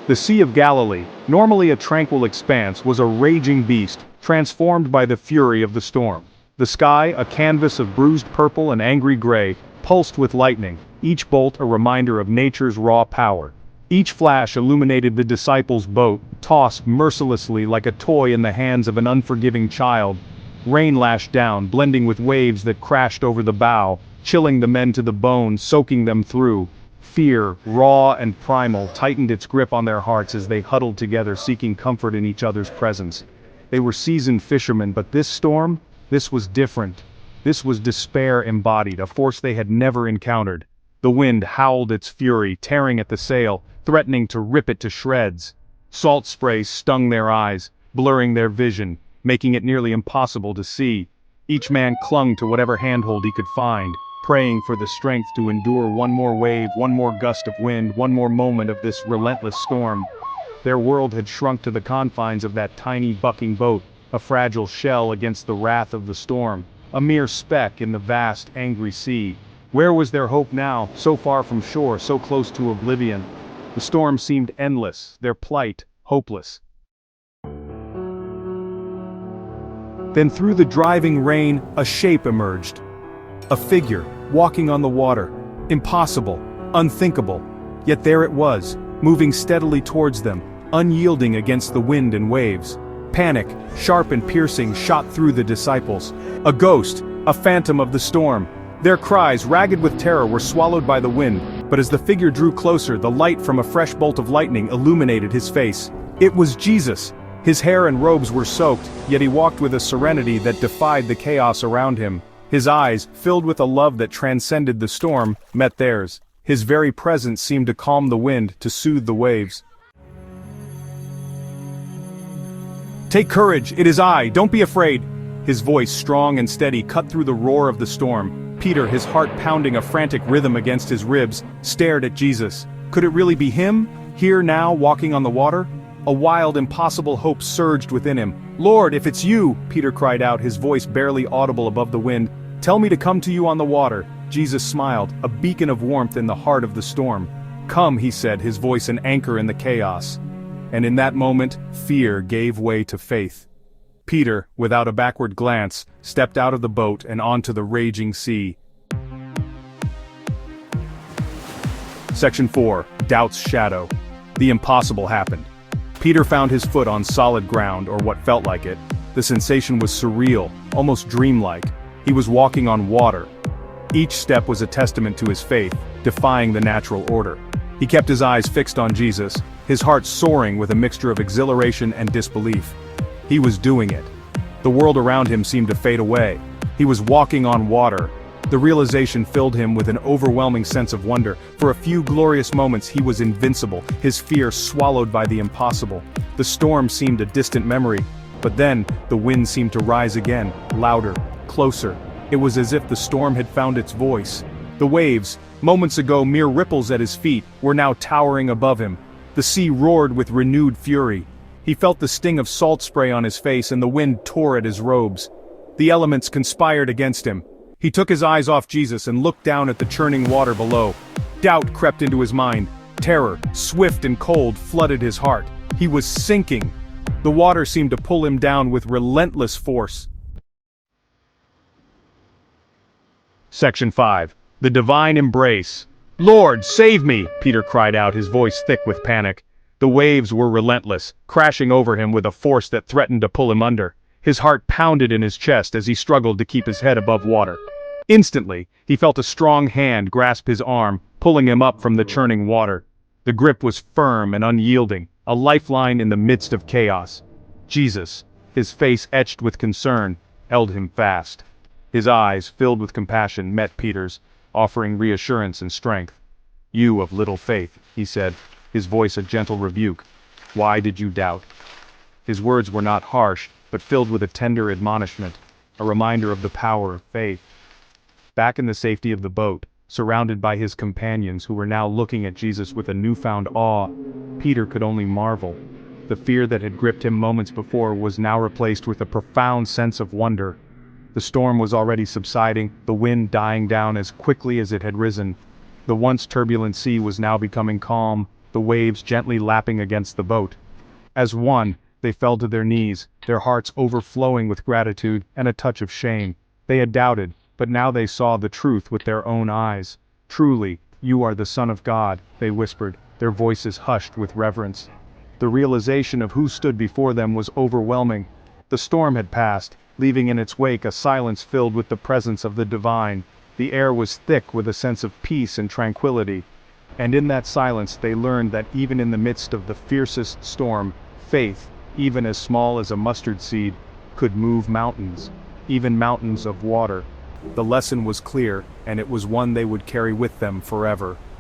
The Sea of Galilee, normally a tranquil expanse, was a raging beast, transformed by the fury of the storm. The sky, a canvas of bruised purple and angry gray, pulsed with lightning, each bolt a reminder of nature's raw power. Each flash illuminated the disciples' boat, tossed mercilessly like a toy in the hands of an unforgiving child. Rain lashed down, blending with waves that crashed over the bow, chilling the men to the bone, soaking them through. Fear, raw and primal, tightened its grip on their hearts as they huddled together, seeking comfort in each other's presence. They were seasoned fishermen, but this storm? This was different. This was despair embodied, a force they had never encountered. The wind howled its fury, tearing at the sail, threatening to rip it to shreds. Salt spray stung their eyes, blurring their vision, making it nearly impossible to see. Each man clung to whatever handhold he could find, praying for the strength to endure one more wave, one more gust of wind, one more moment of this relentless storm. Their world had shrunk to the confines of that tiny bucking boat, a fragile shell against the wrath of the storm, a mere speck in the vast, angry sea. Where was their hope now, so far from shore, so close to oblivion? The storm seemed endless, their plight hopeless. Then through the driving rain, a shape emerged. A figure, walking on the water. Impossible, unthinkable. Yet there it was, moving steadily towards them, unyielding against the wind and waves. Panic, sharp and piercing, shot through the disciples. A ghost, a phantom of the storm. Their cries, ragged with terror, were swallowed by the wind, but as the figure drew closer, the light from a fresh bolt of lightning illuminated his face. It was Jesus. His hair and robes were soaked, yet he walked with a serenity that defied the chaos around him. His eyes, filled with a love that transcended the storm, met theirs. His very presence seemed to calm the wind, to soothe the waves. "Take courage, it is I, don't be afraid." His voice, strong and steady, cut through the roar of the storm. Peter, his heart pounding a frantic rhythm against his ribs, stared at Jesus. Could it really be him, here now, walking on the water? A wild, impossible hope surged within him. "Lord, if it's you," Peter cried out, his voice barely audible above the wind, "tell me to come to you on the water." Jesus smiled, a beacon of warmth in the heart of the storm. "Come," he said, his voice an anchor in the chaos. And in that moment, fear gave way to faith. Peter, without a backward glance, stepped out of the boat and onto the raging sea. Section 4. Doubt's Shadow. The impossible happened. Peter found his foot on solid ground, or what felt like it. The sensation was surreal, almost dreamlike. He was walking on water. Each step was a testament to his faith, defying the natural order. He kept his eyes fixed on Jesus, his heart soaring with a mixture of exhilaration and disbelief. He was doing it. The world around him seemed to fade away. He was walking on water. The realization filled him with an overwhelming sense of wonder. For a few glorious moments he was invincible, his fear swallowed by the impossible. The storm seemed a distant memory, but then the wind seemed to rise again, louder, closer. It was as if the storm had found its voice. The waves, moments ago mere ripples at his feet, were now towering above him. The sea roared with renewed fury. He felt the sting of salt spray on his face and the wind tore at his robes. The elements conspired against him. He took his eyes off Jesus and looked down at the churning water below. Doubt crept into his mind. Terror, swift and cold, flooded his heart. He was sinking. The water seemed to pull him down with relentless force. Section 5. The Divine Embrace. "Lord, save me!" Peter cried out, his voice thick with panic. The waves were relentless, crashing over him with a force that threatened to pull him under. His heart pounded in his chest as he struggled to keep his head above water. Instantly, he felt a strong hand grasp his arm, pulling him up from the churning water. The grip was firm and unyielding, a lifeline in the midst of chaos. Jesus, his face etched with concern, held him fast. His eyes, filled with compassion, met Peter's, offering reassurance and strength. "You of little faith," he said, his voice a gentle rebuke. "Why did you doubt?" His words were not harsh, but filled with a tender admonishment, a reminder of the power of faith. Back in the safety of the boat, surrounded by his companions who were now looking at Jesus with a newfound awe, Peter could only marvel. The fear that had gripped him moments before was now replaced with a profound sense of wonder. The storm was already subsiding, the wind dying down as quickly as it had risen. The once turbulent sea was now becoming calm, the waves gently lapping against the boat. As one, they fell to their knees, their hearts overflowing with gratitude and a touch of shame. They had doubted, but now they saw the truth with their own eyes. "Truly, you are the Son of God," they whispered, their voices hushed with reverence. The realization of who stood before them was overwhelming. The storm had passed, leaving in its wake a silence filled with the presence of the divine. The air was thick with a sense of peace and tranquility. And in that silence they learned that even in the midst of the fiercest storm, faith, even as small as a mustard seed, could move mountains, even mountains of water. The lesson was clear, and it was one they would carry with them forever.